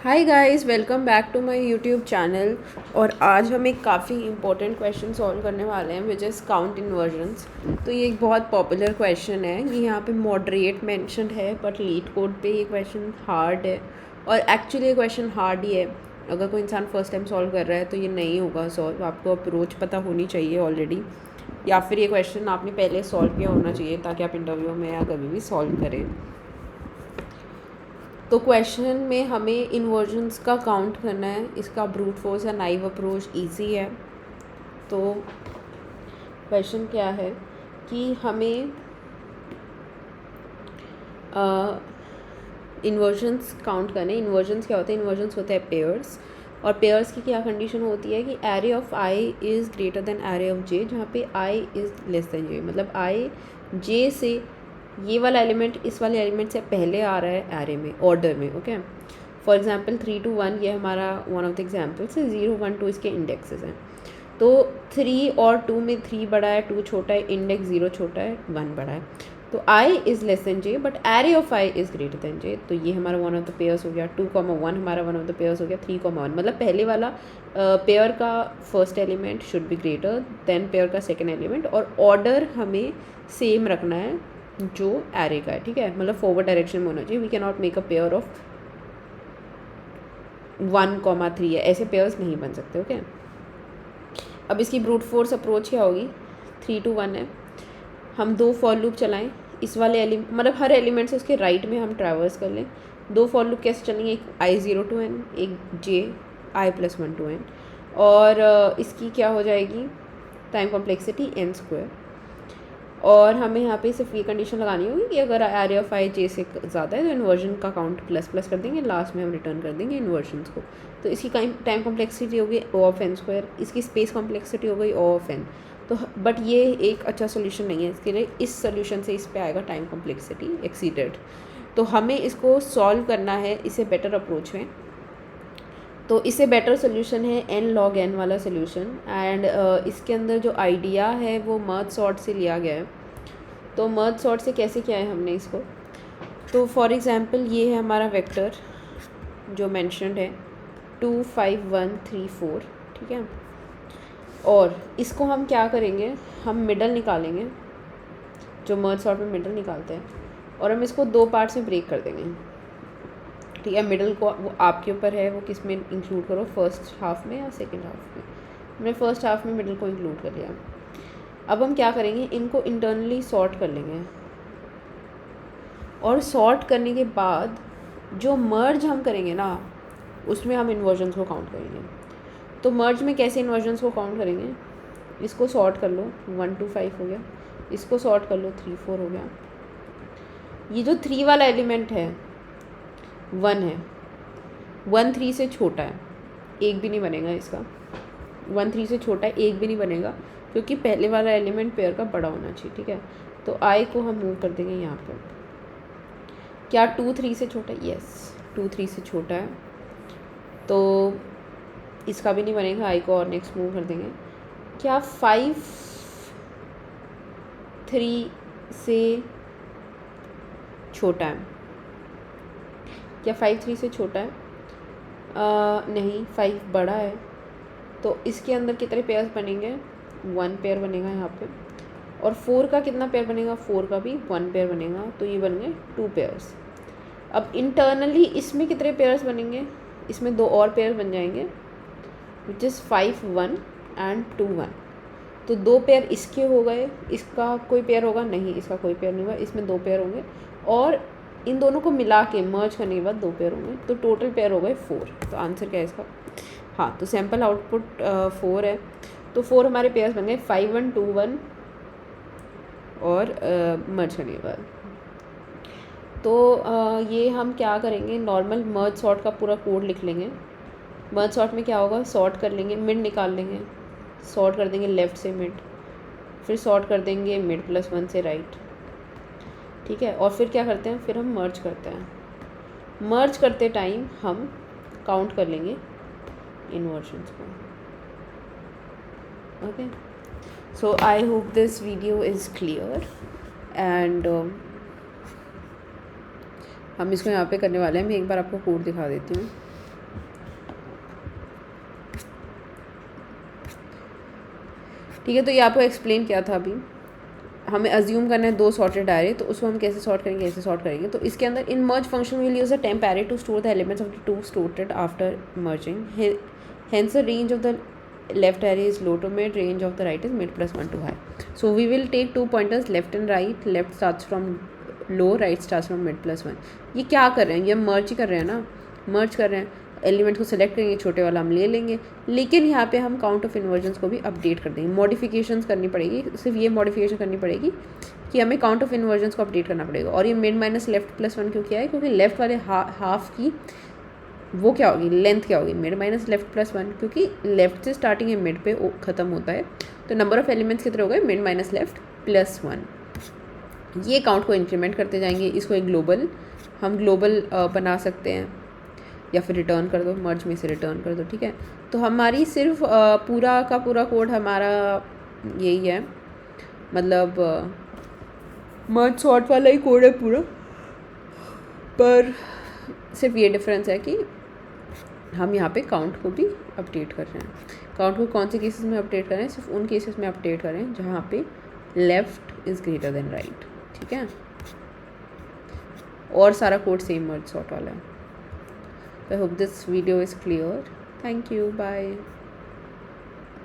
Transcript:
Hi guys, welcome back to my YouTube channel. और आज हम एक काफ़ी इंपॉर्टेंट क्वेश्चन सॉल्व करने वाले हैं विच इज़ काउंट इन्वर्जन्स। तो ये एक बहुत पॉपुलर क्वेश्चन है। ये यहाँ पे मॉडरेट मेंशन्ड है बट लीड कोड पे ये क्वेश्चन हार्ड है। और एक्चुअली ये क्वेश्चन हार्ड ही है। अगर कोई इंसान फर्स्ट टाइम सॉल्व कर रहा है तो ये नहीं होगा सॉल्व। आपको अप्रोच पता होनी चाहिए ऑलरेडी, या फिर ये क्वेश्चन आपने पहले सॉल्व किया होना चाहिए ताकि आप इंटरव्यू में या कभी भी सॉल्व करें। तो क्वेश्चन में हमें इन्वर्जन्स का काउंट करना है। इसका ब्रूट फोर्स या नाइव अप्रोच इजी है। तो क्वेश्चन क्या है कि हमें इन्वर्जन्स काउंट करने। इन्वर्जन्स क्या होते हैं? इन्वर्जन्स होते हैं पेयर्स। और पेयर्स की क्या कंडीशन होती है कि array of I is greater than array of J, जहाँ पे I is less than J. मतलब आई जे से ये वाला एलिमेंट इस वाले एलिमेंट से पहले आ रहा है एरे में, ऑर्डर में। ओके, फॉर एग्जांपल 3 to 1 ये हमारा वन ऑफ द एग्जांपल्स है। 0 1 2 इसके इंडेक्सेस हैं। तो 3 और 2 में 3 बड़ा है, 2 छोटा है, इंडेक्स 0 छोटा है, 1 बड़ा है। तो I is less than J but array of I is greater than J. तो ये हमारा वन ऑफ द पेयर्स हो गया। 2, 1 हमारा वन ऑफ द पेयर्स हो गया। 3, 1 मतलब पहले वाला पेयर का first element should be greater than pair का सेकेंड एलिमेंट। और ऑर्डर हमें सेम रखना है जो एरे का है, ठीक है। मतलब फॉरवर्ड डायरेक्शन में होना चाहिए। We can not make a pair of 1, 3 है, ऐसे पेयर्स नहीं बन सकते। ओके, अब इसकी ब्रूट फोर्स अप्रोच क्या होगी? 3 to 1 है। हम 2 फॉर लूप चलाएं। इस वाले एलिमेंट मतलब हर एलिमेंट से उसके राइट में हम ट्रैवर्स कर लें। 2 फॉर लूप कैसे चलेंगे? एक I0 to n, एक j I+1 to n। और इसकी क्या हो जाएगी टाइम कॉम्प्लेक्सिटी n²। और हमें यहाँ पे सिर्फ ये कंडीशन लगानी होगी कि अगर एरे ऑफ आई जे से ज़्यादा है तो इन्वर्जन का काउंट ++ कर देंगे। लास्ट में हम रिटर्न कर देंगे इन्वर्जन्स को। तो इसकी टाइम कॉम्प्लेक्सिटी हो गई O(n²), इसकी स्पेस कॉम्प्लेक्सिटी हो गई O(n). तो बट ये एक अच्छा सोल्यूशन नहीं है इसके लिए। इस सोल्यूशन से इस पे आएगा टाइम कॉम्प्लेक्सिटी एक्सीडेड। तो हमें इसको सॉल्व करना है इससे बेटर अप्रोच में। तो इससे बेटर सोल्यूशन है n log n वाला सोल्यूशन। एंड इसके अंदर जो आइडिया है वो मर्ज सॉर्ट से लिया गया है। तो मर्ज सॉर्ट से कैसे किया है हमने इसको? तो फॉर एग्जांपल ये है हमारा वेक्टर जो मेंशन्ड है 2 5 1 3 4, ठीक है। और इसको हम क्या करेंगे? हम मिडल निकालेंगे, जो मर्ज सॉर्ट में मिडल निकालते हैं, और हम इसको 2 पार्ट्स में ब्रेक कर देंगे, ठीक है। मिडल को वो आपके ऊपर है, वो किस में इंक्लूड करो, फर्स्ट हाफ में या सेकंड हाफ में। हमने फर्स्ट हाफ में मिडल को इंक्लूड कर लिया। अब हम क्या करेंगे? इनको इंटरनली सॉर्ट कर लेंगे। और सॉर्ट करने के बाद जो मर्ज हम करेंगे ना, उसमें हम इन्वर्जन्स को काउंट करेंगे। तो मर्ज में कैसे इन्वर्जन्स को काउंट करेंगे? इसको सॉर्ट कर लो, 1 to 5 हो गया। इसको सॉर्ट कर लो, 3 4 हो गया। ये जो 3 वाला एलिमेंट है 1 है, 1 3 से छोटा है, एक भी नहीं बनेगा इसका। 1 3 से छोटा है, एक भी नहीं बनेगा, क्योंकि पहले वाला एलिमेंट पेयर का बड़ा होना चाहिए, ठीक है। तो आई को हम मूव कर देंगे यहाँ पर। क्या 2 3 से छोटा है? यस, 2 3 से छोटा है, तो इसका भी नहीं बनेगा। आई को और नेक्स्ट मूव कर देंगे। क्या 5 3 से छोटा है? क्या 5 3 से छोटा है? नहीं, 5 बड़ा है। तो इसके अंदर कितने पेयर्स बनेंगे? 1 पेयर बनेगा यहाँ पे। और 4 का कितना पेयर बनेगा? 4 का भी 1 पेयर बनेगा। तो ये बन गए 2 पेयर्स। अब इंटरनली इसमें कितने पेयर्स बनेंगे? इसमें 2 और पेयर बन जाएंगे, विच इज़ 5 1 एंड 2 1। तो 2 पेयर इसके हो गए। इसका कोई पेयर होगा? नहीं, इसका कोई पेयर नहीं होगा। इसमें 2 पेयर होंगे, और इन दोनों को मिला के मर्ज करने के बाद 2 पेयर होंगे। तो टोटल पेयर हो गए 4। तो आंसर क्या है इसका? हाँ, तो सैम्पल आउटपुट 4 है। तो 4 हमारे पेयर्स बन गए, 5 1 2 1 और मर्ज करने के बाद। तो ये हम क्या करेंगे? नॉर्मल मर्ज सॉर्ट का पूरा कोड लिख लेंगे। मर्ज सॉर्ट में क्या होगा? सॉर्ट कर लेंगे, मिड निकाल लेंगे, सॉर्ट कर देंगे लेफ़्ट से मिड, फिर सॉर्ट कर देंगे मिड +1 से राइट, ठीक है। और फिर क्या करते हैं? फिर हम मर्ज करते हैं। मर्ज करते टाइम हम काउंट कर लेंगे इन्वर्जन्स को। Okay, so I hope this video is clear. And हम इसको यहाँ पे करने वाले हैं। मैं एक बार आपको कोड दिखा देती हूँ। ठीक है, तो ये आपको एक्सप्लेन किया था अभी। हमें अज्यूम करना है 2 सॉर्टेड आ रहे, तो उसको हम कैसे सॉर्ट करेंगे, कैसे सॉर्ट करेंगे। तो इसके अंदर in merge function will use a temp array to store the elements of the 2 sorted after merging, hence the range of the left array is low to mid, range of the right is mid plus 1 to high. So we will take 2 pointers left and right, left starts from low, right starts from mid plus 1. ये क्या कर रहे हैं, ये मर्ज ही कर रहे हैं ना, मर्ज कर रहे हैं। एलिमेंट को सेलेक्ट करेंगे, छोटे वाला हम ले लेंगे, लेकिन यहाँ पे हम काउंट ऑफ इन्वर्जन्स को भी अपडेट कर देंगे। मॉडिफिकेशंस करनी पड़ेगी, सिर्फ ये मॉडिफिकेशन करनी पड़ेगी कि हमें काउंट ऑफ इन्वर्जन्स को अपडेट करना पड़ेगा। और ये मिड माइनस लेफ्ट प्लस 1 क्यों किया है, क्योंकि लेफ्ट वाले हाफ की वो क्या होगी, लेंथ क्या होगी, मिड माइनस लेफ्ट प्लस 1, क्योंकि लेफ्ट से स्टार्टिंग है मिड पे ख़त्म होता है, तो नंबर ऑफ एलिमेंट्स कितने हो गए, मिड माइनस लेफ्ट प्लस 1। ये काउंट को इंक्रीमेंट करते जाएंगे। इसको एक ग्लोबल हम ग्लोबल बना सकते हैं, या फिर रिटर्न कर दो, मर्ज में से रिटर्न कर दो, ठीक है। तो हमारी सिर्फ पूरा का पूरा कोड हमारा यही है, मतलब मर्ज सॉर्ट वाला ही कोड है पूरा, पर सिर्फ ये डिफरेंस है कि हम यहाँ पे काउंट को भी अपडेट कर रहे हैं। काउंट को कौन से केसेस में अपडेट करें, सिर्फ उन केसेस में अपडेट करें जहाँ पे left is greater then right, ठीक है। और सारा कोड सेम मर्ज सॉर्ट वाला है। I hope this video is clear. Thank you. Bye.